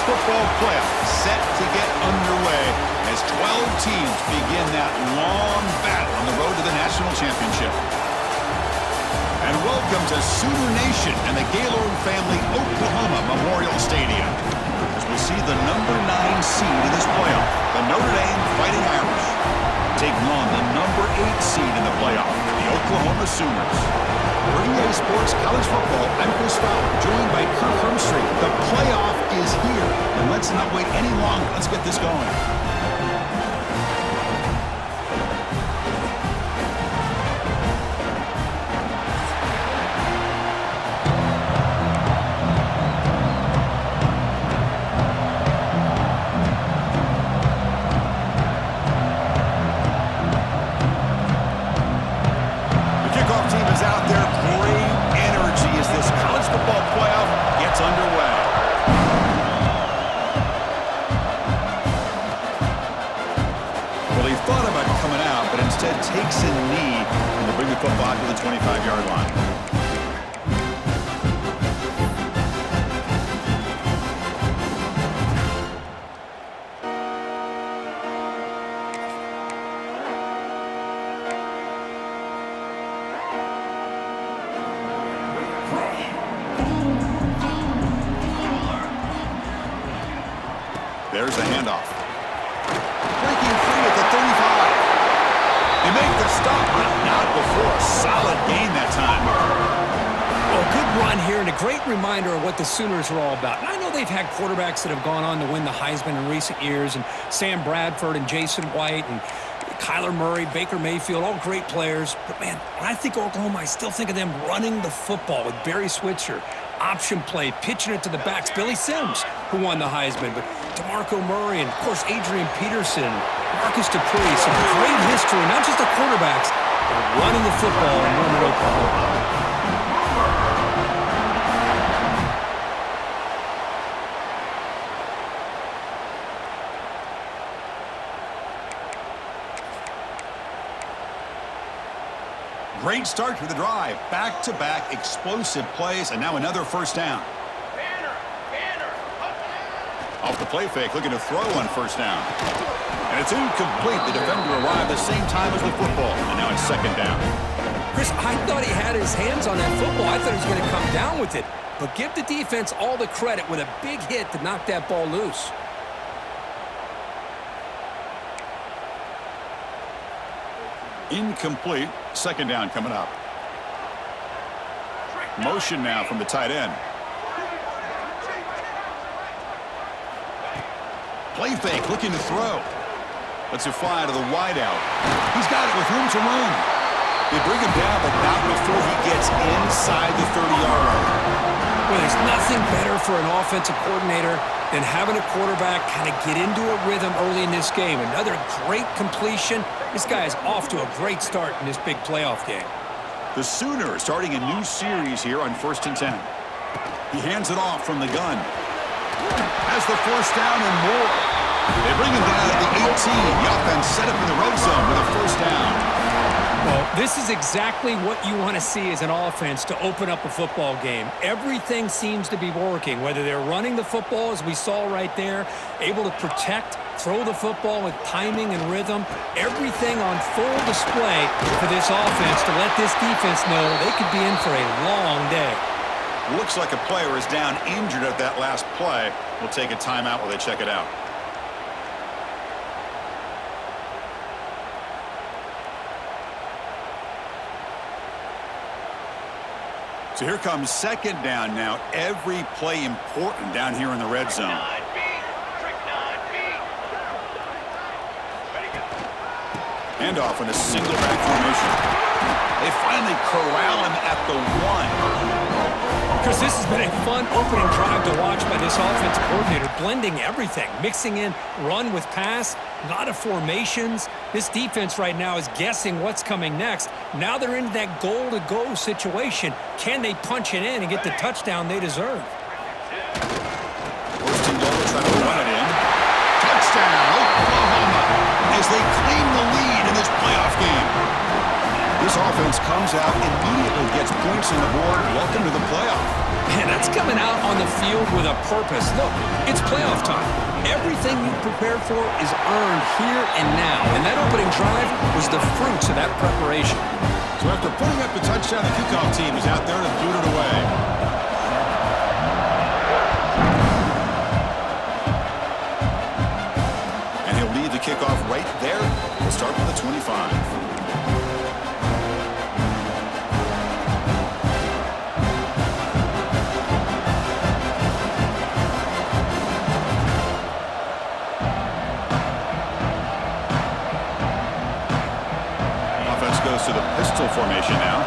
football playoff set to get underway as 12 teams begin that long battle on the road to the national championship. And welcome to Sooner Nation and the Gaylord Family Oklahoma Memorial Stadium as we see the number 9 seed in this playoff, the Notre Dame Fighting Irish, taking on the number 8 seed in the playoff, the Oklahoma Sooners. For EA Sports College Football, I'm Chris Fowler, joined by Kirk Hermstreet. The playoff is here, and let's not wait any longer. Let's get this going. Takes a knee and they bring the football to the 25-yard line. There's the handoff. Breaking free at the 35. They make the stop, but not before a solid gain that time. Well, a good run here and a great reminder of what the Sooners are all about. And I know they've had quarterbacks that have gone on to win the Heisman in recent years, and Sam Bradford and Jason White and Kyler Murray, Baker Mayfield, all great players. But, man, when I think Oklahoma, I still think of them running the football with Barry Switzer. Option play, pitching it to the backs. Billy Sims, who won the Heisman, but DeMarco Murray and, of course, Adrian Peterson, Marcus Dupree. Some great history, not just the quarterbacks, but running the football in Norman, Oklahoma. Great start to the drive. Back-to-back explosive plays, and now another first down. Off the play fake, looking to throw on first down. And it's incomplete. The defender arrived the same time as the football, and now it's second down. Chris, I thought he had his hands on that football. I thought he was going to come down with it. But give the defense all the credit with a big hit to knock that ball loose. Incomplete. Second down coming up. Motion now from the tight end. Play fake, looking to throw. Lets it fly to the wideout. He's got it with room to run. They bring him down, but not before he gets inside the 30-yard line. Well, there's nothing better for an offensive coordinator than having a quarterback kind of get into a rhythm early in this game. Another great completion. This guy is off to a great start in this big playoff game. The Sooners starting a new series here on 1st and 10. He hands it off from the gun. Has the first down and more. They bring him down at the 18. The offense set up in the red zone with a first down. Well, this is exactly what you want to see as an offense to open up a football game. Everything seems to be working, whether they're running the football, as we saw right there, able to protect, throw the football with timing and rhythm. Everything on full display for this offense to let this defense know they could be in for a long day. Looks like a player is down injured at that last play. We'll take a timeout while they check it out. So here comes second down now. Every play important down here in the red zone. Handoff in a single back formation. They finally corral him at the 1. Chris, this has been a fun opening drive to watch by this offensive coordinator, blending everything, mixing in run with pass, a lot of formations. This defense right now is guessing what's coming next. Now they're in that goal-to-go situation. Can they punch it in and get the touchdown they deserve? First and goal, trying to run it in. Touchdown, Oklahoma, as they claim the lead in this playoff game. This offense comes out, immediately gets points on the board. Welcome to the playoff. Man, that's coming out on the field with a purpose. Look, it's playoff time. Everything you prepare for is earned here and now. And that opening drive was the fruits of that preparation. So after putting up the touchdown, the kickoff team is out there to boot it away. And he'll lead the kickoff right there. We'll start from the 25. Goes to the pistol formation now.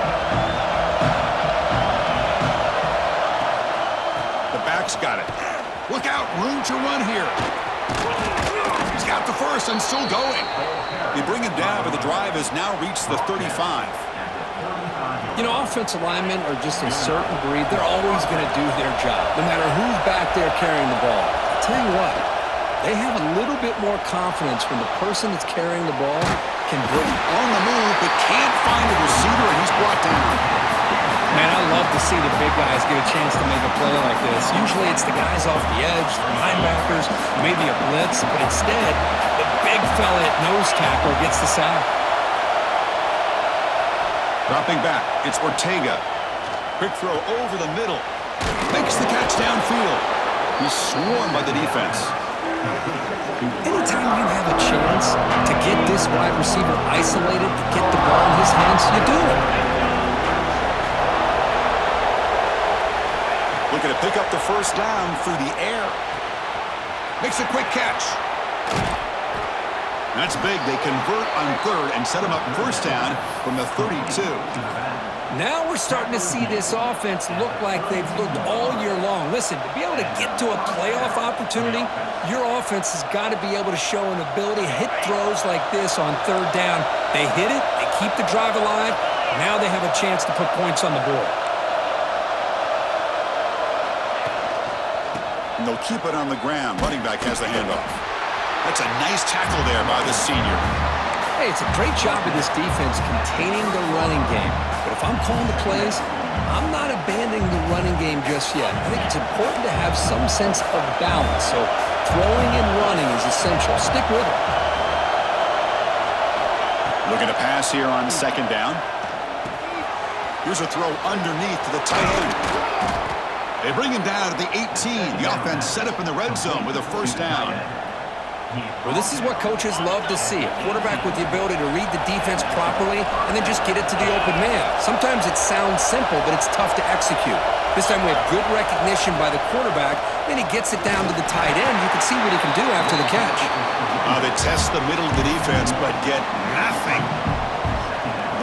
The back's got it. Look out, room to run here. He's got the first and still going. They bring him down, but the drive has now reached the 35. You know, offensive linemen are just a certain breed. They're always going to do their job, no matter who's back there carrying the ball. I'll tell you what, they have a little bit more confidence when the person that's carrying the ball can break on the move, but can't find a receiver, and he's brought down. Man, I love to see the big guys get a chance to make a play like this. Usually it's the guys off the edge, the linebackers, maybe a blitz, but instead, the big fella at nose tackle gets the sack. Dropping back, it's Ortega. Quick throw over the middle. Makes the catch downfield. He's swarmed by the defense. Anytime you have a chance to get this wide receiver isolated, to get the ball in his hands, you do it. Looking to pick up the first down through the air. Makes a quick catch. That's big. They convert on third and set him up first down from the 32. Now we're starting to see this offense look like they've looked all year long. Listen, to be able to get to a playoff opportunity, your offense has got to be able to show an ability to hit throws like this on third down. They hit it, they keep the drive alive, now they have a chance to put points on the board. And they'll keep it on the ground. Running back has the handoff. That's a nice tackle there by the senior. Hey, it's a great job of this defense containing the running game. But if I'm calling the plays, I'm not abandoning the running game just yet. I think it's important to have some sense of balance. So throwing and running is essential. Stick with it. Looking to pass here on second down. Here's a throw underneath to the tight end. They bring him down to the 18. The offense set up in the red zone with a first down. Well, this is what coaches love to see. A quarterback with the ability to read the defense properly and then just get it to the open man. Sometimes it sounds simple, but it's tough to execute. This time we have good recognition by the quarterback. Then he gets it down to the tight end. You can see what he can do after the catch. They test the middle of the defense, but get nothing.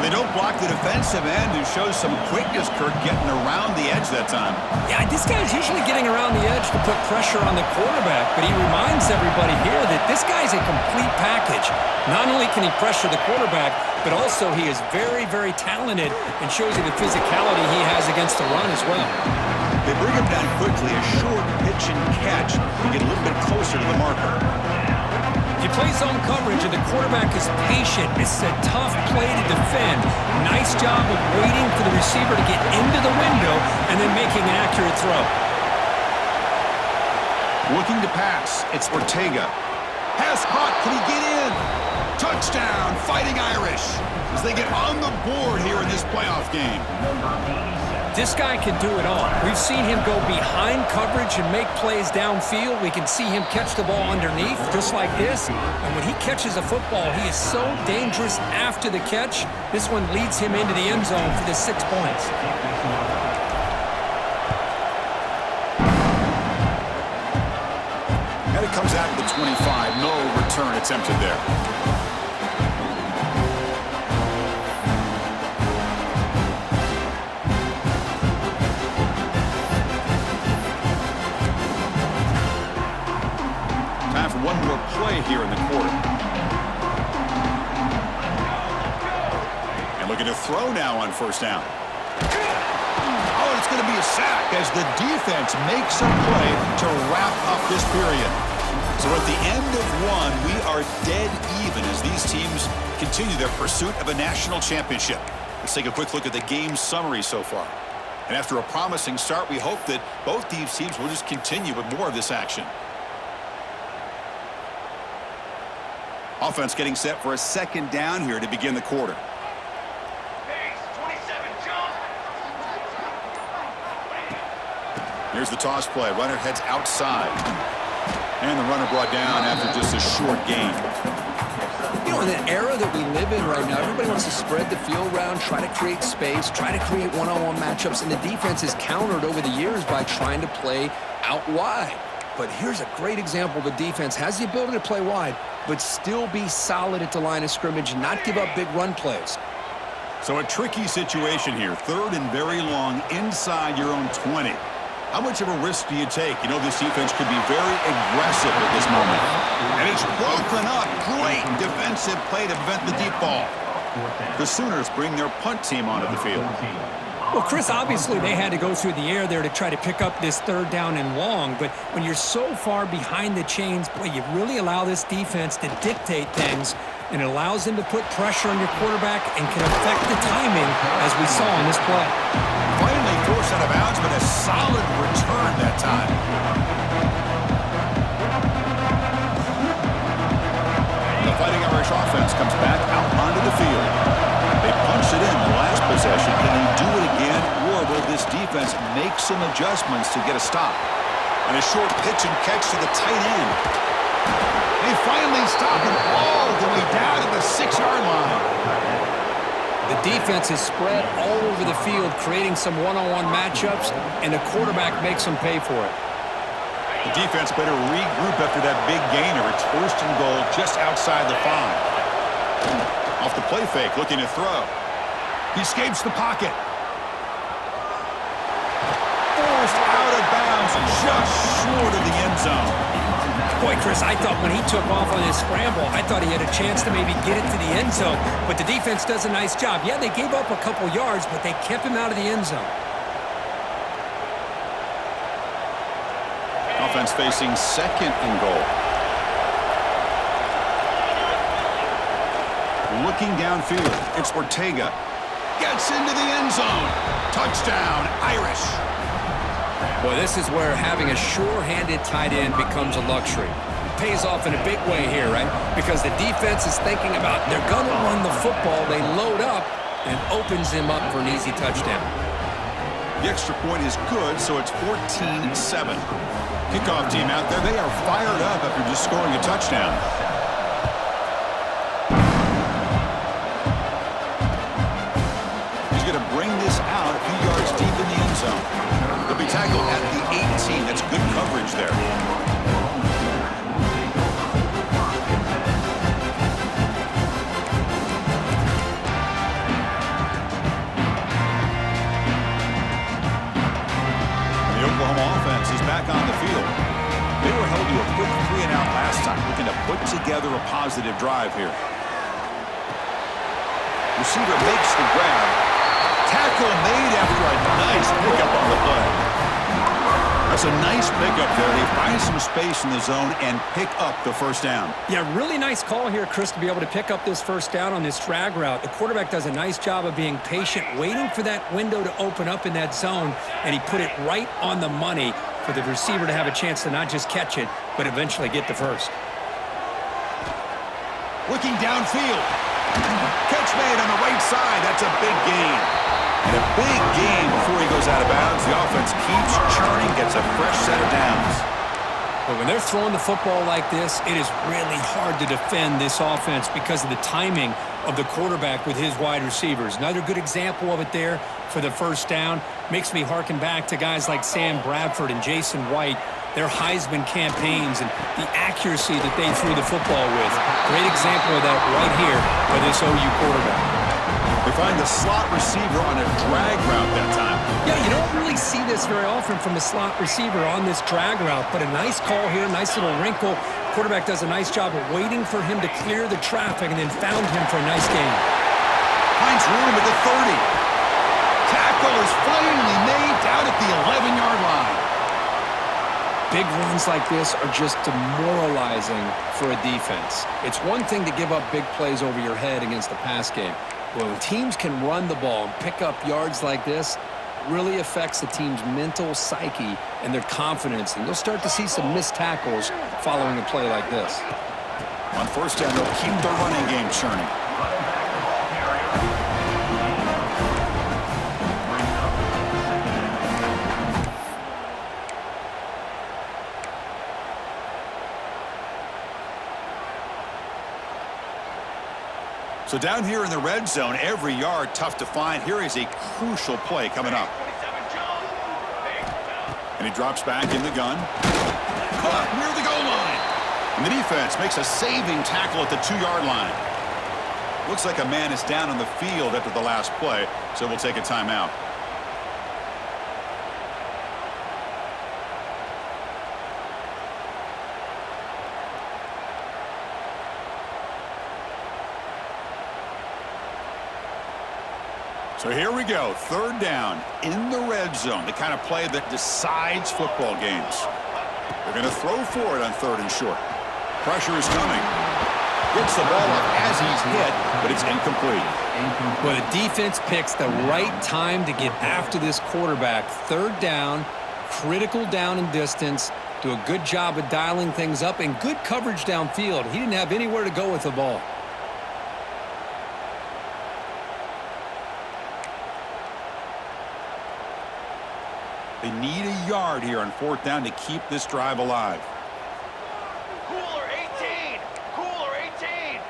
They don't block the defensive end, who shows some quickness, Kirk, getting around the edge that time. Yeah, this guy's usually getting around the edge to put pressure on the quarterback, but he reminds everybody here that this guy's a complete package. Not only can he pressure the quarterback, but also he is very, very talented and shows you the physicality he has against the run as well. They bring him down quickly, a short pitch and catch to get a little bit closer to the marker. He plays zone coverage, and the quarterback is patient. It's a tough play to defend. Nice job of waiting for the receiver to get into the window and then making an accurate throw. Looking to pass. It's Ortega. Pass caught. Can he get in? Touchdown, Fighting Irish, as they get on the board here in this playoff game. This guy can do it all. We've seen him go behind coverage and make plays downfield. We can see him catch the ball underneath, just like this. And when he catches a football, he is so dangerous after the catch. This one leads him into the end zone for the 6 points. And it comes out to the 25. No return attempted there. One more play here in the quarter. And looking to throw now on first down. Oh, it's going to be a sack as the defense makes a play to wrap up this period. So at the end of one, we are dead even as these teams continue their pursuit of a national championship. Let's take a quick look at the game summary so far. And after a promising start, we hope that both these teams will just continue with more of this action. Offense getting set for a second down here to begin the quarter. Here's the toss play. Runner heads outside. And the runner brought down after just a short gain. You know, in the era that we live in right now, everybody wants to spread the field around, try to create space, try to create one-on-one matchups, and the defense is countered over the years by trying to play out wide. But here's a great example. The defense has the ability to play wide, but still be solid at the line of scrimmage and not give up big run plays. So a tricky situation here. 3rd and very long inside your own 20. How much of a risk do you take? You know, this defense could be very aggressive at this moment. And it's broken up. Great defensive play to prevent the deep ball. The Sooners bring their punt team onto the field. Well, Chris, obviously they had to go through the air there to try to pick up this 3rd down and long, but when you're so far behind the chains, boy, you really allow this defense to dictate things, and it allows them to put pressure on your quarterback and can affect the timing, as we saw in this play. Finally forced out of bounds, but a solid return that time. The Fighting Irish offense comes back out onto the field. They punched it in the last possession. Can they do it again, or will this defense make some adjustments to get a stop? And a short pitch and catch to the tight end. They finally stop him all the way down to the 6-yard line. The defense is spread all over the field, creating some one-on-one matchups, and the quarterback makes them pay for it. The defense better regroup after that big gainer. It's 1st and goal just outside the 5. Off the play fake, looking to throw. He escapes the pocket. Forced out of bounds, just short of the end zone. Boy, Chris, I thought when he took off on his scramble, I thought he had a chance to maybe get it to the end zone. But the defense does a nice job. Yeah, they gave up a couple yards, but they kept him out of the end zone. Offense facing 2nd and goal. Looking downfield, it's Ortega. Gets into the end zone. Touchdown, Irish. Boy, this is where having a sure-handed tight end becomes a luxury. It pays off in a big way here, right? Because the defense is thinking about they're going to run the football. They load up, and it opens him up for an easy touchdown. The extra point is good, so it's 14-7. Kickoff team out there, they are fired up after just scoring a touchdown. He's going to bring this out a few yards deep in the end zone. They'll be tackled at the 18. That's good coverage there. Back on the field. They were held to a quick 3-and-out last time, looking to put together a positive drive here. Receiver makes the grab. Tackle made after a nice pickup on the play. That's a nice pickup there. They find some space in the zone and pick up the 1st down. Yeah, really nice call here, Chris, to be able to pick up this 1st down on this drag route. The quarterback does a nice job of being patient, waiting for that window to open up in that zone, and he put it right on the money for the receiver to have a chance to not just catch it, but eventually get the 1st. Looking downfield. Catch made on the right side. That's a big gain. And a big gain before he goes out of bounds. The offense keeps churning, gets a fresh set of downs. But when they're throwing the football like this, it is really hard to defend this offense because of the timing of the quarterback with his wide receivers. Another good example of it there for the 1st down. Makes me harken back to guys like Sam Bradford and Jason White, their Heisman campaigns and the accuracy that they threw the football with. Great example of that right here by this OU quarterback. They find the slot receiver on a drag route that time. Yeah, you don't really see this very often from a slot receiver on this drag route, but a nice call here, nice little wrinkle. Quarterback does a nice job of waiting for him to clear the traffic and then found him for a nice gain. Finds room at the 30. Tackle is finally made down at the 11-yard line. Big runs like this are just demoralizing for a defense. It's one thing to give up big plays over your head against the pass game. But when teams can run the ball and pick up yards like this, really affects the team's mental psyche and their confidence, and you'll start to see some missed tackles following a play like this. On first down, they'll keep the running game churning. So down here in the red zone, every yard tough to find. Here is a crucial play coming up. And he drops back in the gun. Caught near the goal line. And the defense makes a saving tackle at the 2-yard line. Looks like a man is down on the field after the last play, so we'll take a timeout. So here we go, third down in the red zone, the kind of play that decides football games. They're going to throw for it on third and short. Pressure is coming. Gets the ball up as he's hit, but it's incomplete. Well, the defense picks the right time to get after this quarterback. Third down, critical down and distance. Do a good job of dialing things up and good coverage downfield. He didn't have anywhere to go with the ball. They need a yard here on fourth down to keep this drive alive. Cooler 18! Cooler 18!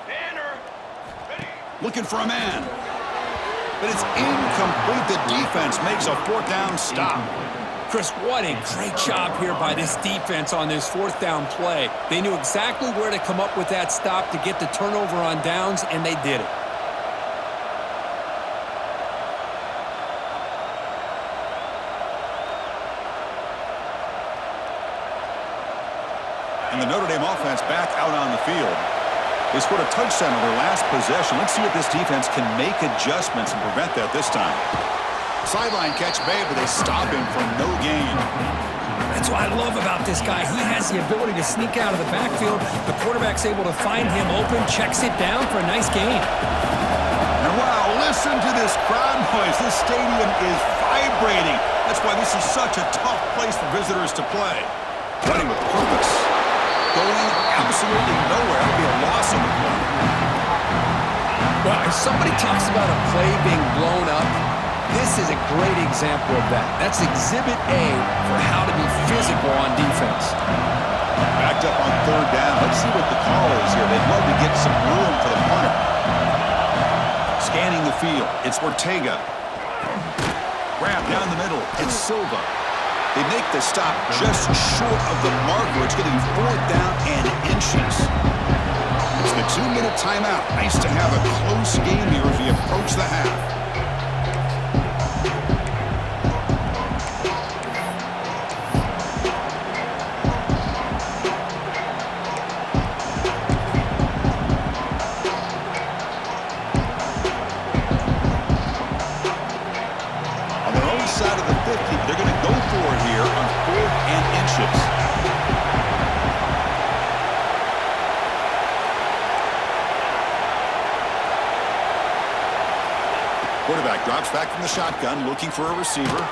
Banner! Ready! Looking for a man. But it's incomplete. The defense makes a fourth down stop. Chris, what a great job here by this defense on this fourth down play. They knew exactly where to come up with that stop to get the turnover on downs, and they did it. And the Notre Dame offense back out on the field. They scored a touchdown on their last possession. Let's see if this defense can make adjustments and prevent that this time. Sideline catch made, but they stop him for no gain. That's what I love about this guy. He has the ability to sneak out of the backfield. The quarterback's able to find him open, checks it down for a nice gain. And wow, listen to this crowd noise. This stadium is vibrating. That's why this is such a tough place for visitors to play. Running with purpose. Going absolutely nowhere. That'll be a loss on the play. Well, if somebody talks about a play being blown up, this is a great example of that. That's exhibit A for how to be physical on defense. Backed up on third down. Let's see what the call is here. They'd love to get some room for the punter. Scanning the field. It's Ortega. Grab down the middle. It's Silva. They make the stop just short of the marker. It's going to be fourth down and inches. It's the 2-minute timeout. Nice to have a close game here as we approach the half. Side of the 50, they're going to go for it here on fourth and inches. Quarterback drops back from the shotgun, looking for a receiver.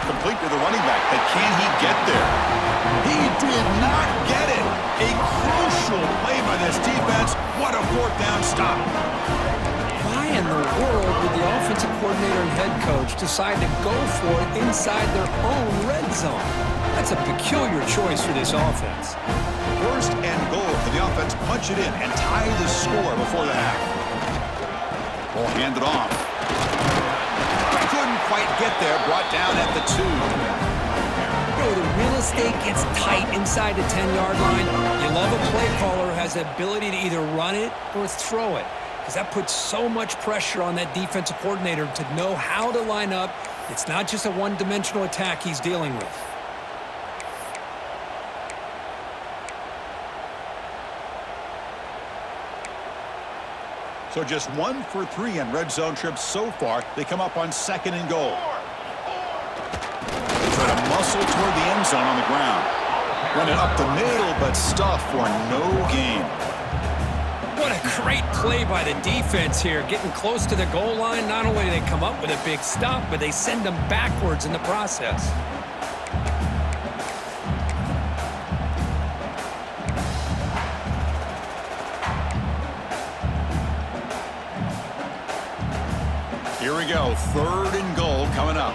Complete to the running back, but can he get there? He did not get it. A crucial play by this defense. What a fourth down stop. Why in the world would the offensive coordinator and head coach decide to go for it inside their own red zone? That's a peculiar choice for this offense. First and goal for the offense. Punch it in and tie the score before the half. Ball handed off. Couldn't quite get there. Brought down at the 2. The real estate gets tight inside the 10-yard line. You love a play caller who has the ability to either run it or throw it, because that puts so much pressure on that defensive coordinator to know how to line up. It's not just a one-dimensional attack he's dealing with. So just 1 for 3 on red zone trips so far. They come up on second and goal. They try to muscle toward the end zone on the ground. Run it up the middle, but stuff for no gain. What a Great play by the defense here, getting close to the goal line. Not only do they come up with a big stop, but they send them backwards in the process. Here we go, 3rd and goal coming up.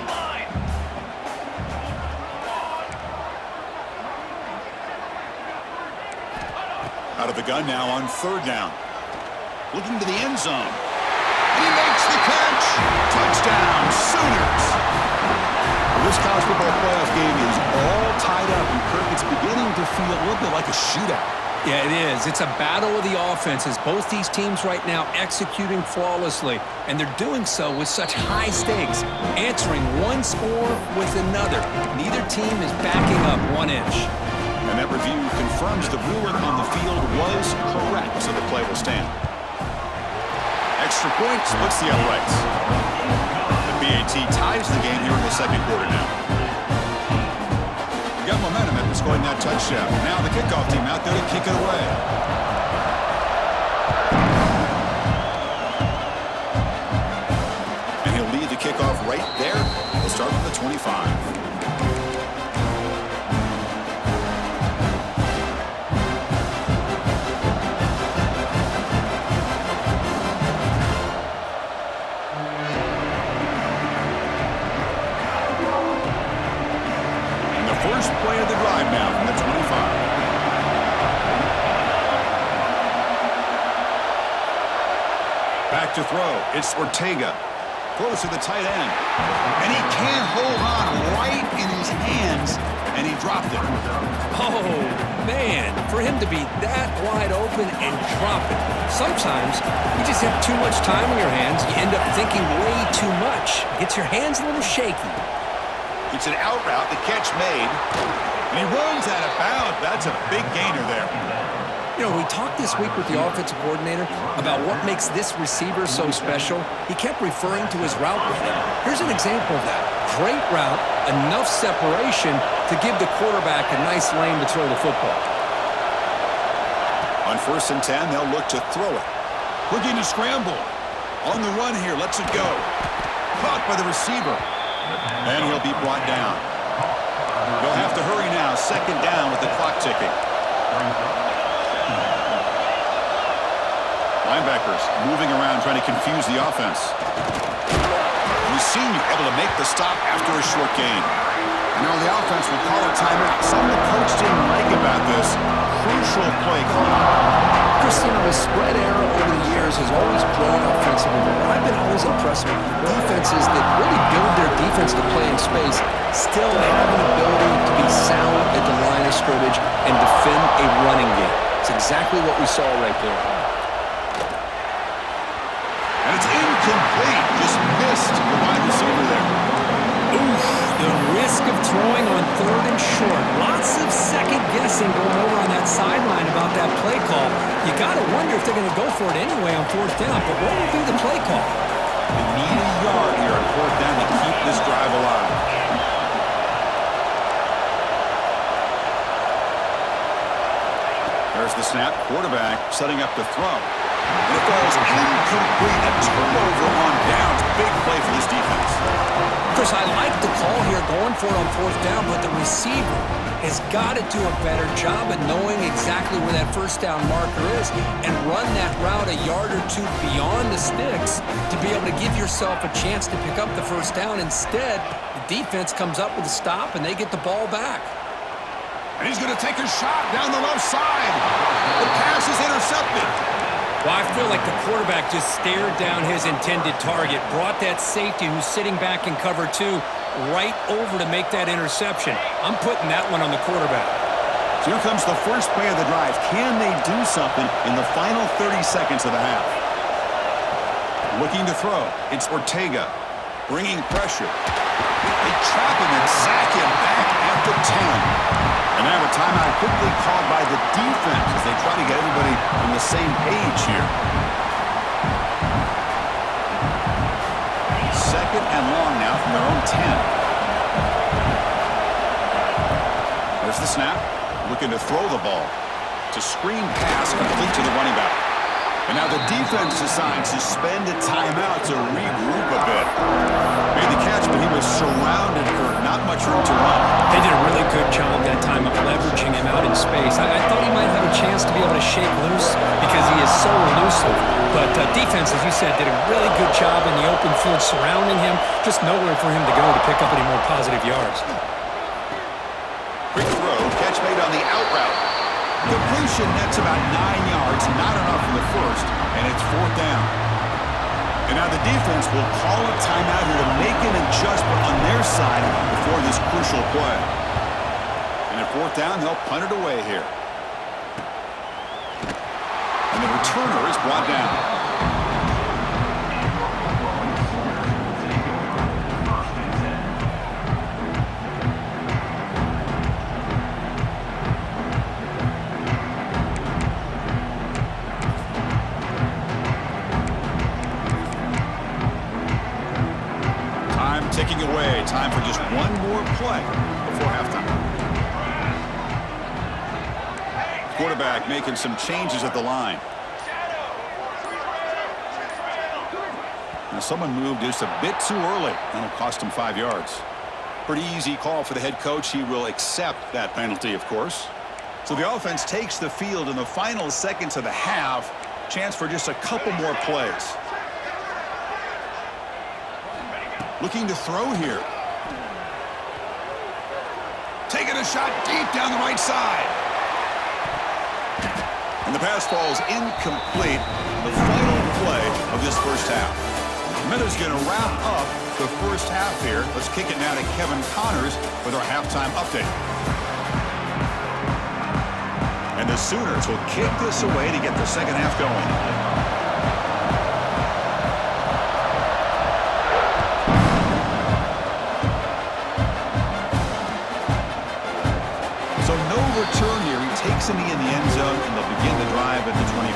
Out of the gun now on 3rd down. Looking to the end zone. He makes the catch. Touchdown, Sooners. Well, this college football playoff game is all tied up, and Kirk, it's beginning to feel a little bit like a shootout. Yeah, it is. It's a battle of the offenses. Both these teams right now executing flawlessly, and they're doing so with such high stakes, answering one score with another. Neither team is backing up 1 inch. And that review confirms the ruling on the field was correct, so the play will stand. Extra point splits the uprights. The BAT ties the game here in the 2nd quarter now. We've got momentum after scoring that touchdown. Now the kickoff team out there to kick it away. And he'll lead the kickoff right there. He'll start from the 25. First play of the drive now from the 25. Back to throw. It's Ortega. Throws to the tight end. And he can't hold on right in his hands, and he dropped it. Oh, man, for him to be that wide open and drop it. Sometimes you just have too much time on your hands. You end up thinking way too much. Gets your hands a little shaky. It's an out route, the catch made. And he runs out of bounds. That's a big gainer there. You know, we talked this week with the offensive coordinator about what makes this receiver so special. He kept referring to his route running. Here's an example of that. Great route, enough separation to give the quarterback a nice lane to throw the football. On 1st and 10, they'll look to throw it. Looking to scramble. On the run here, lets it go. Caught by the receiver. And he'll be brought down. They'll have to hurry now. 2nd down with the clock ticking. Linebackers moving around trying to confuse the offense. And the senior able to make the stop after a short gain. And now the offense will call a timeout. Something the coach didn't like about this. Crucial play call. Christian, the spread era over the years has always grown offensively, but what I've been always impressed with defenses that really build their defense to play in space still have an ability to be sound at the line of scrimmage and defend a running game. It's exactly what we saw right there. And it's incomplete. Just missed the wide receiver there. Oof, the risk of throwing on 3rd and short. Lots of second guessing going over on that sideline about that play call. You got to wonder if they're going to go for it anyway on 4th down, but what would be the play call? They need a yard here on 4th down to keep this drive alive. There's the snap. Quarterback setting up to throw. And it falls incomplete. A turnover on downs. Big play for this defense. Chris, I like the call here going for it on 4th down, but the receiver has got to do a better job of knowing exactly where that 1st down marker is and run that route a yard or two beyond the sticks to be able to give yourself a chance to pick up the 1st down. Instead, the defense comes up with a stop and they get the ball back. And he's going to take a shot down the left side. The pass is intercepted. Well, I feel like the quarterback just stared down his intended target, brought that safety who's sitting back in cover 2 right over to make that interception. I'm putting that one on the quarterback. So here comes the first play of the drive. Can they do something in the final 30 seconds of the half? Looking to throw. It's Ortega. Bringing pressure. They trap him and sack him back at the 10. And now a timeout quickly called by the defense as they try to get everybody on the same page here. 2nd and long now from their own 10. There's the snap. Looking to throw the ball. It's a screen pass complete to the running back. And now the defense decides to spend a timeout to regroup a bit. Made the catch, but he was surrounded, Kurt. Not much room to run. They did a really good job that time of leveraging him out in space. I thought he might have a chance to be able to shake loose because he is so elusive. But defense, as you said, did a really good job in the open field surrounding him. Just nowhere for him to go to pick up any more positive yards. Quick throw, catch made on the out route. Completion nets about 9 yards, not enough for the first, and it's 4th down. And now the defense will call a timeout here to make an adjustment on their side before this crucial play. And at 4th down, they'll punt it away here. And the returner is brought down. Ticking away. Time for just one more play before halftime. Quarterback making some changes at the line. Now someone moved just a bit too early. That'll cost him 5 yards. Pretty easy call for the head coach. He will accept that penalty, of course. So the offense takes the field in the final seconds of the half. Chance for just a couple more plays. Looking to throw here. Taking a shot deep down the right side. And the pass falls incomplete. The final play of this first half. Miller's going to wrap up the first half here. Let's kick it now to Kevin Connors with our halftime update. And the Sooners will kick this away to get the second half going. So no return here. He takes him in the end zone, and they'll begin the drive at the 25.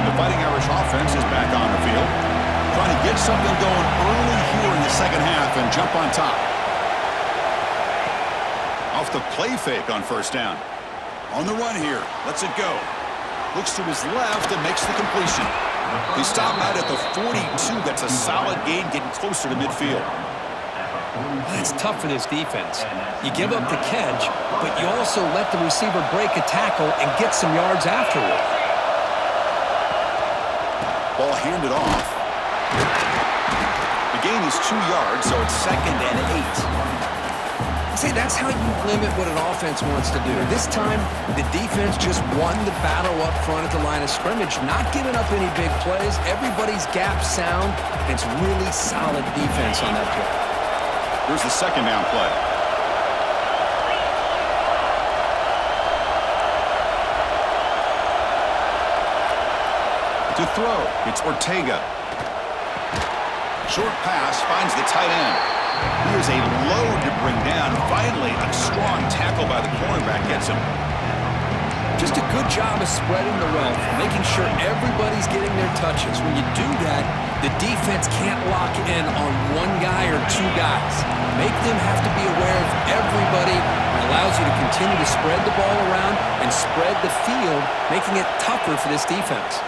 The Fighting Irish offense is back on the field, trying to get something going early here in the second half and jump on top. Off the play fake on first down. On the run here. Lets it go. Looks to his left and makes the completion. He stopped out at the 42. That's a solid gain, getting closer to midfield. It's tough for this defense. You give up the catch, but you also let the receiver break a tackle and get some yards afterward. Ball handed off. The gain is 2 yards, so it's 2nd and 8. See, that's how you limit what an offense wants to do. This time, the defense just won the battle up front at the line of scrimmage, not giving up any big plays. Everybody's gap sound, and it's really solid defense on that play. Here's the second down play. To throw, it's Ortega. Short pass finds the tight end. Here's a load to bring down. Finally, a strong tackle by the cornerback gets him. Just a good job of spreading the wealth, making sure everybody's getting their touches. When you do that, the defense can't lock in on one guy or two guys. Make them have to be aware of everybody. It allows you to continue to spread the ball around and spread the field, making it tougher for this defense.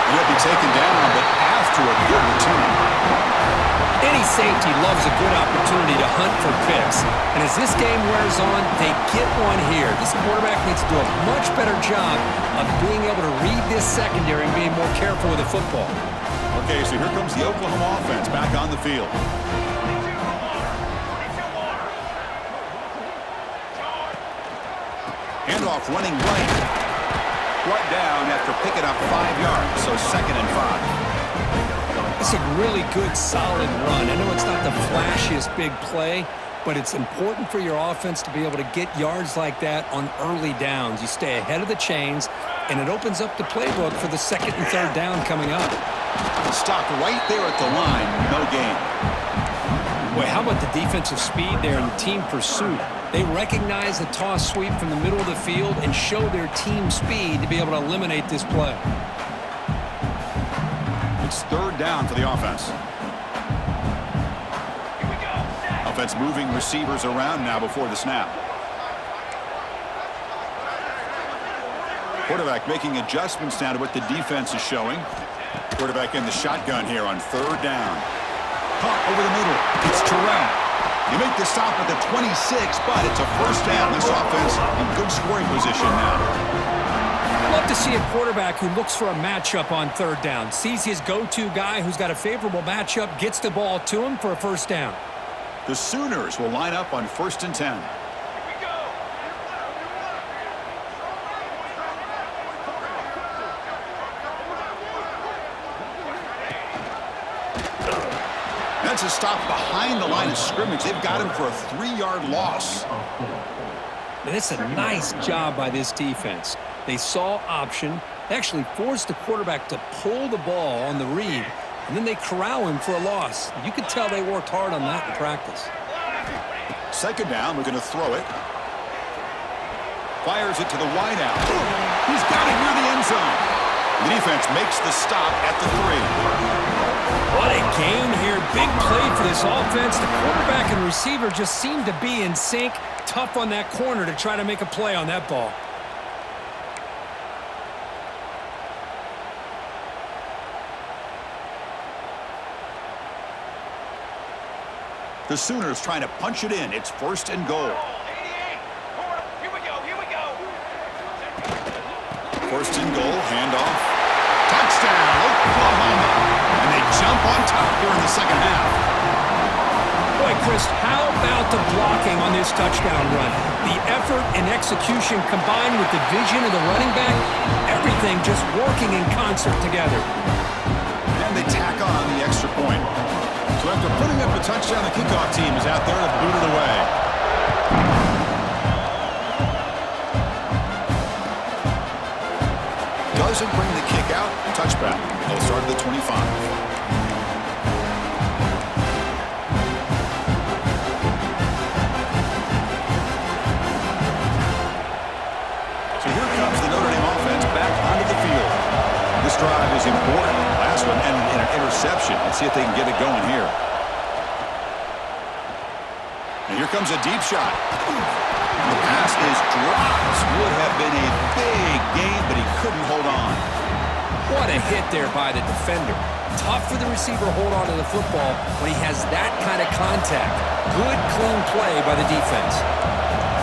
He'll be taken down, but after a good return. Any safety loves a good opportunity to hunt for picks. And as this game wears on, they get one here. This quarterback needs to do a much better job of being able to read this secondary and being more careful with the football. Okay, so here comes the Oklahoma offense back on the field. Handoff running right. Brought down after picking up 5 yards, so 2nd and 5. It's a really good, solid run. I know it's not the flashiest big play, but it's important for your offense to be able to get yards like that on early downs. You stay ahead of the chains, and it opens up the playbook for the 2nd and 3rd down coming up. Stopped right there at the line, no gain. Boy, how about the defensive speed there and the team pursuit? They recognize the toss sweep from the middle of the field and show their team speed to be able to eliminate this play. It's third down for the offense. Here we go. Snap. Offense moving receivers around now before the snap. Quarterback making adjustments now to what the defense is showing. Quarterback in the shotgun here on third down. Caught over the middle. It's Terrell. You make the stop at the 26, but it's a first down. This offense in good scoring position now. Love to see a quarterback who looks for a matchup on third down. Sees his go-to guy who's got a favorable matchup, gets the ball to him for a first down. The Sooners will line up on 1st and 10. Here we go. That's a stop behind the line of scrimmage. They've got him for a 3-yard loss. And it's a nice job by this defense. They saw option. They actually forced the quarterback to pull the ball on the read, and then they corral him for a loss. You could tell they worked hard on that in practice. Second down, we're going to throw it. Fires it to the wideout. He's got it near the end zone. The defense makes the stop at the 3. What a game here. Big play for this offense. The quarterback and receiver just seem to be in sync. Tough on that corner to try to make a play on that ball. The Sooners trying to punch it in. It's 1st and goal. 88. Here we go. Here we go. 1st and goal. Handoff. Touchdown, Oklahoma. And they jump on top here in the second half. Boy, Chris, how about the blocking on this touchdown run? The effort and execution combined with the vision of the running back, everything just working in concert together. And they tack on the extra point. So after putting up a touchdown, the kickoff team is out there to boot it away. Doesn't bring the kick out. Touchback. They'll start at the 25. This drive is important. Last one ended in an interception. Let's see if they can get it going here. And here comes a deep shot. The pass is dropped. Would have been a big gain, but he couldn't hold on. What a hit there by the defender. Tough for the receiver to hold on to the football when he has that kind of contact. Good, clean play by the defense.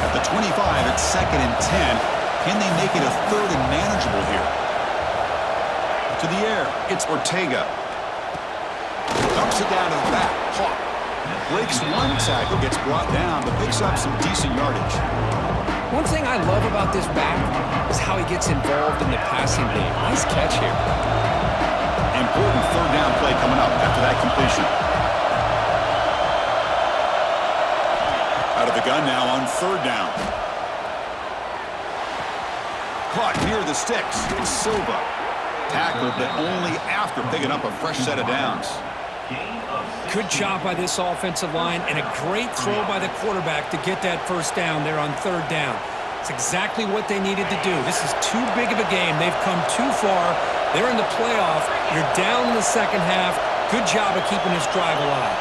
At the 25, it's 2nd and 10. Can they make it a 3rd and manageable here? To the air, it's Ortega. Dumps it down to the back, caught. Breaks one tackle, gets brought down, but picks up some decent yardage. One thing I love about this back is how he gets involved in the passing game. Nice catch here. Important 3rd down play coming up after that completion. Out of the gun now on 3rd down. Caught near the sticks. It's Silva. Tackled, but only after picking up a fresh set of downs. Good job by this offensive line and a great throw by the quarterback to get that first down there on 3rd down. It's exactly what they needed to do. This is too big of a game. They've come too far. They're in the playoff. You're down in the second half. Good job of keeping this drive alive.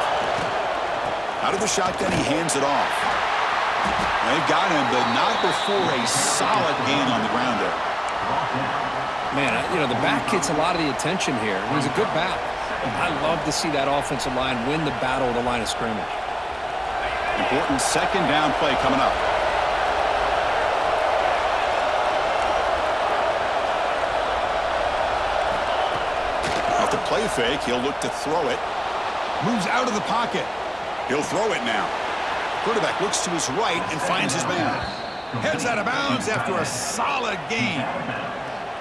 Out of the shotgun, he hands it off. They've got him, but not before a solid gain on the ground there. Man, the back gets a lot of the attention here. It was a good battle. I love to see that offensive line win the battle of the line of scrimmage. Important 2nd down play coming up. Off the play fake, he'll look to throw it. Moves out of the pocket. He'll throw it now. Quarterback looks to his right and finds his man. Heads out of bounds after a solid gain.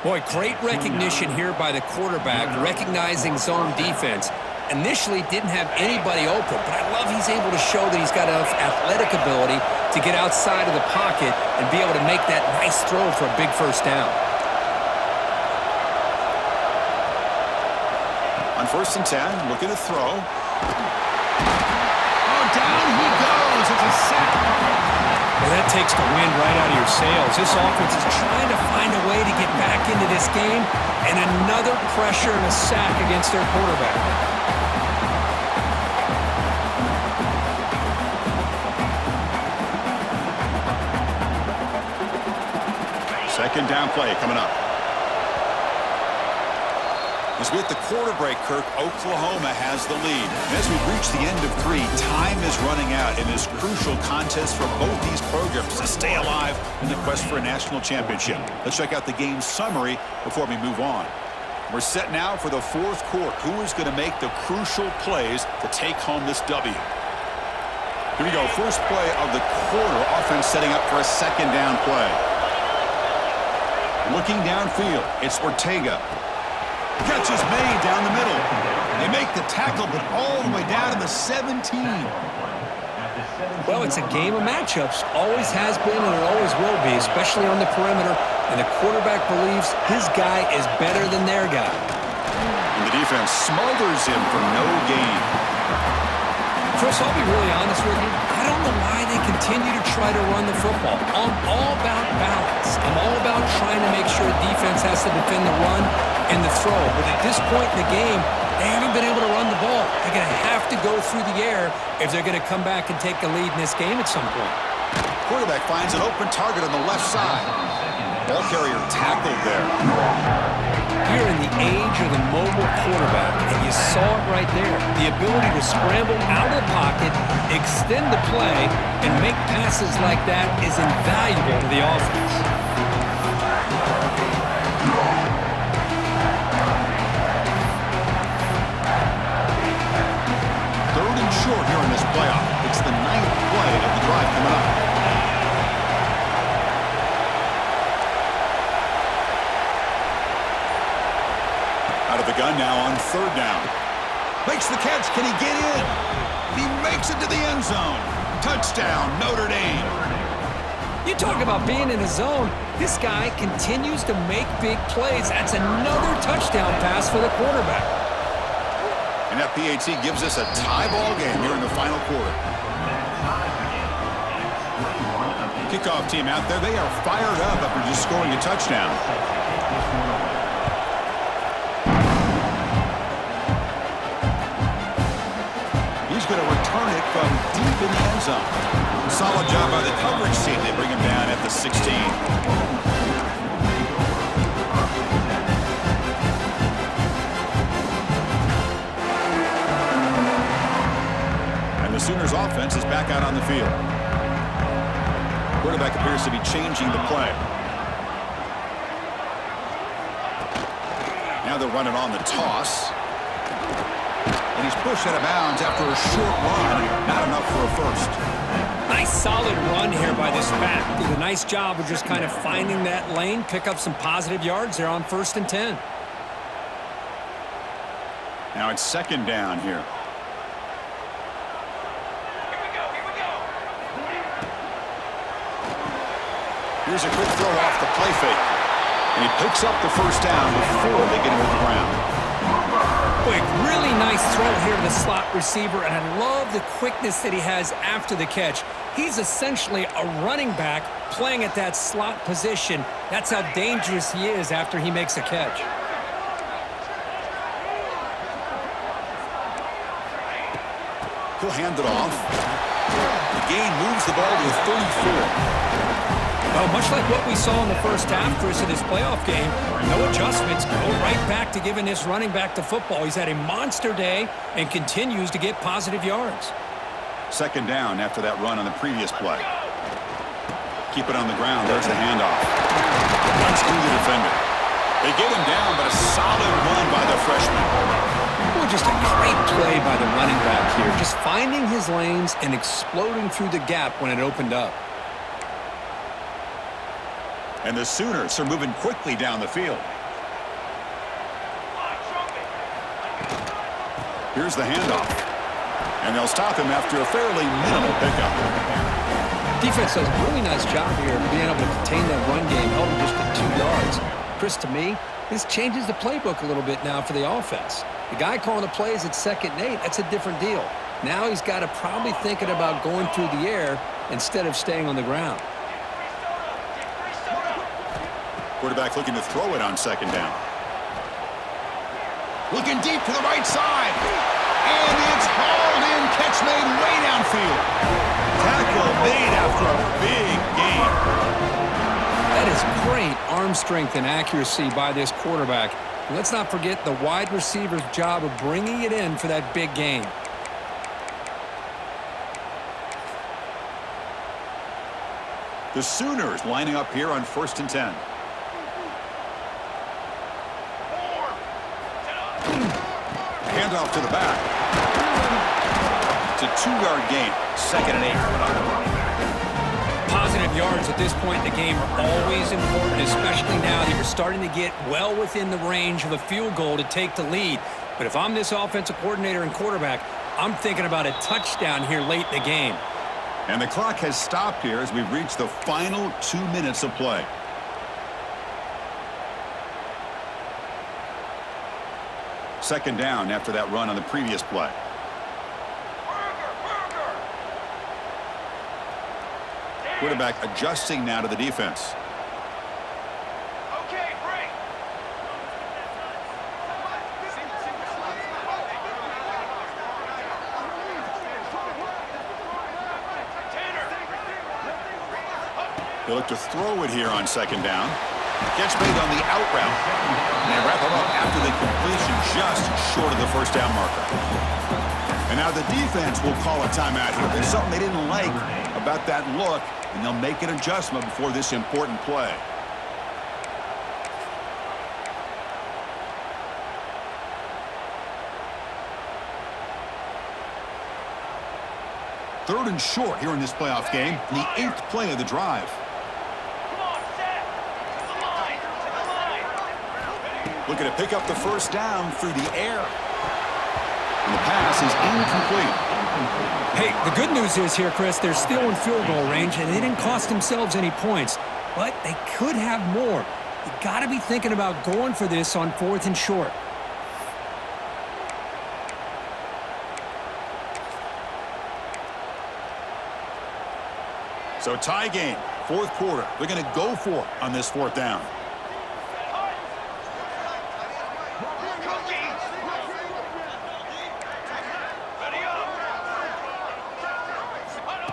Boy, great recognition here by the quarterback, recognizing zone defense. Initially didn't have anybody open, but I love he's able to show that he's got enough athletic ability to get outside of the pocket and be able to make that nice throw for a big first down. On 1st and 10, looking to throw. Oh, That takes the wind right out of your sails. This offense is trying to find a way to get back into this game, and another pressure and a sack against their quarterback. Second down play coming up. As we hit the quarter break, Kirk, Oklahoma has the lead. And as we reach the end of 3, time is running out in this crucial contest for both these programs to stay alive in the quest for a national championship. Let's check out the game summary before we move on. We're set now for the fourth quarter. Who is going to make the crucial plays to take home this W? Here we go. First play of the quarter. Offense setting up for a second down play. Looking downfield, it's Ortega. Catch is made down the middle. They make the tackle, but all the way down to the 17. Well, it's a game of matchups. Always has been, and it always will be, especially on the perimeter. And the quarterback believes his guy is better than their guy. And the defense smothers him for no gain. Chris, I'll be really honest with you. I don't know why they continue to try to run the football. I'm all about balance. I'm all about trying to make sure defense has to defend the run and the throw. But at this point in the game, they haven't been able to run the ball. They're going to have to go through the air if they're going to come back and take a lead in this game at some point. Quarterback finds an open target on the left side. Ball carrier tackled there. You're in the age of the mobile quarterback, and you saw it right there. The ability to scramble out of the pocket, extend the play, and make passes like that is invaluable to the offense. Third and short here in this playoff. It's the 9th play of the drive coming up. Out of the gun now on third down. Makes the catch. Can he get in? He makes it to the end zone. Touchdown, Notre Dame. You talk about being in a zone. This guy continues to make big plays. That's another touchdown pass for the quarterback. And that PAT gives us a tie ball game here in the final quarter. Kickoff team out there. They are fired up after just scoring a touchdown. He's going to return it from deep in the end zone. Solid job by the coverage team. They bring him down at the 16. And the Sooners offense is back out on the field. Quarterback appears to be changing the play. Now they're running on the toss. And he's pushed out of bounds after a short run. Not enough for a first. Nice solid run here by this back. Did a nice job of just kind of finding that lane, pick up some positive yards there on 1st and 10. Now it's second down here. Here's a quick throw off the play fake. And he picks up the first down before they get him to the ground. Quick, really nice throw here to the slot receiver, and I love the quickness that he has after the catch. He's essentially a running back playing at that slot position. That's how dangerous he is after he makes a catch. He'll hand it off. The gain moves the ball to the 34. Well, much like what we saw in the first half, Chris, of this playoff game, no adjustments, go right back to giving this running back the football. He's had a monster day and continues to get positive yards. Second down after that run on the previous play. Keep it on the ground. There's the handoff. Runs through the defender. They get him down, but a solid run by the freshman. Well, just a great play by the running back here. Just finding his lanes and exploding through the gap when it opened up. And the Sooners are moving quickly down the field. Here's the handoff. And they'll stop him after a fairly minimal pickup. Defense does a really nice job here of being able to contain that run game, held him just at 2 yards. Chris, to me, this changes the playbook a little bit now for the offense. The guy calling the plays at 2nd and 8, that's a different deal. Now he's got to probably thinking about going through the air instead of staying on the ground. Quarterback looking to throw it on second down. Looking deep to the right side. And it's hauled in. Catch made way downfield. Tackle made after a big gain. That is great arm strength and accuracy by this quarterback. And let's not forget the wide receiver's job of bringing it in for that big gain. The Sooners lining up here on 1st and 10. Handoff to the back. It's a 2-yard gain. 2nd and 8 coming up. Positive yards at this point in the game are always important, especially now that you're starting to get well within the range of a field goal to take the lead. But if I'm this offensive coordinator and quarterback, I'm thinking about a touchdown here late in the game. And the clock has stopped here as we've reached the final 2 minutes of play. Second down after that run on the previous play. Quarterback adjusting now to the defense. Okay, break. They look to throw it here on second down. Catch made on the out route. And they wrap him up after the completion just short of the first down marker. And now the defense will call a timeout here. There's something they didn't like about that look, and they'll make an adjustment before this important play. Third and short here in this playoff game, the 8th play of the drive. Come on, set. To the line. Looking to pick up the first down through the air. And the pass is incomplete. Hey, the good news is here, Chris, they're still in field goal range, and they didn't cost themselves any points. But they could have more. You got to be thinking about going for this on 4th and short. So tie game, 4th quarter. They're going to go for it on this 4th down.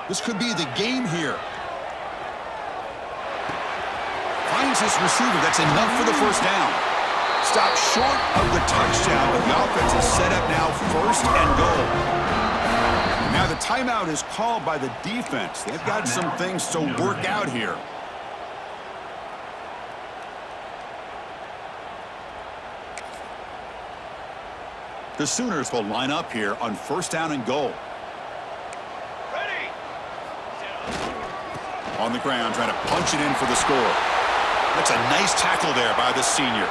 This could be the game here. Finds this receiver. That's enough for the first down. Stopped short of the touchdown, but the offense is set up now 1st and goal. And now the timeout is called by the defense. They've got some things to work out here. The Sooners will line up here on 1st down and goal. On the ground, trying to punch it in for the score. That's a nice tackle there by the senior.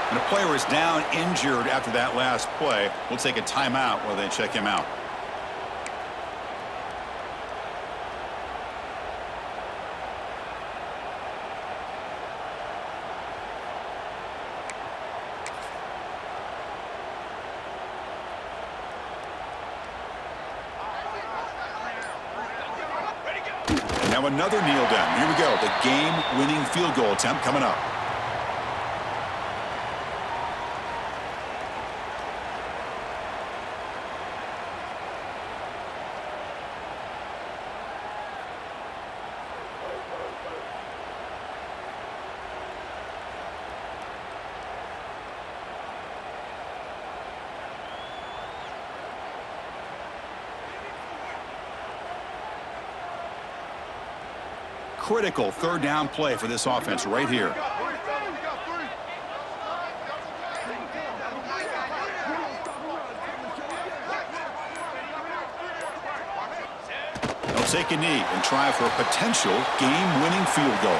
And a player is down injured after that last play. We'll take a timeout while they check him out. Now another kneel down. Here we go. The game-winning field goal attempt coming up. Critical 3rd down play for this offense right here. They'll take a knee and try for a potential game-winning field goal.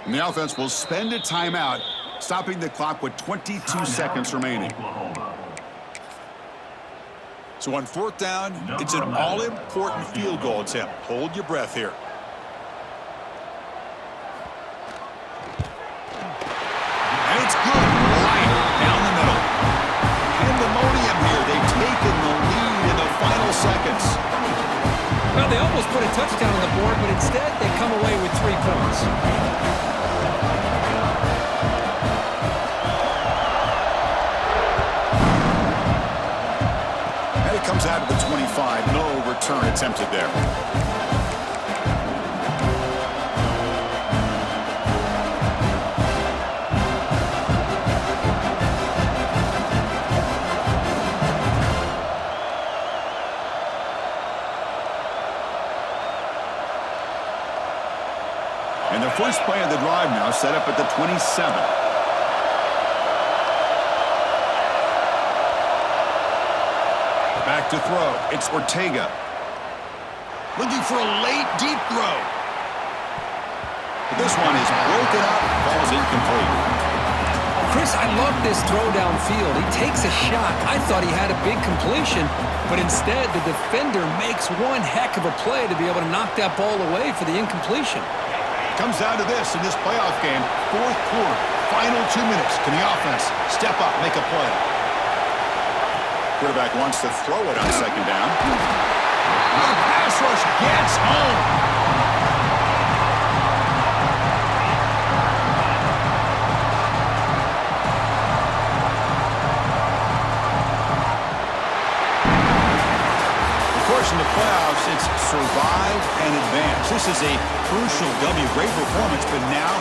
And the offense will spend a timeout, stopping the clock with 22 seconds remaining. So on fourth down, it's an all-important field goal attempt. Hold your breath here. And it's good. Right down the middle. Pandemonium here. They've taken the lead in the final seconds. Well, they almost put a touchdown on the board, but instead they come away with 3 points. Comes out of the 25. No return attempted there. And the first play of the drive now set up at the 27. Back to throw. It's Ortega. Looking for a late, deep throw. This one is broken up. Falls incomplete. Chris, I love this throw downfield. He takes a shot. I thought he had a big completion, but instead the defender makes one heck of a play to be able to knock that ball away for the incompletion. Comes down to this in this playoff game. Fourth quarter. Final 2 minutes. Can the offense step up, make a play? Quarterback wants to throw it on second down. The pass rush gets home. Of course, in the playoffs, it's survive and advance. This is a crucial W. Great performance, but now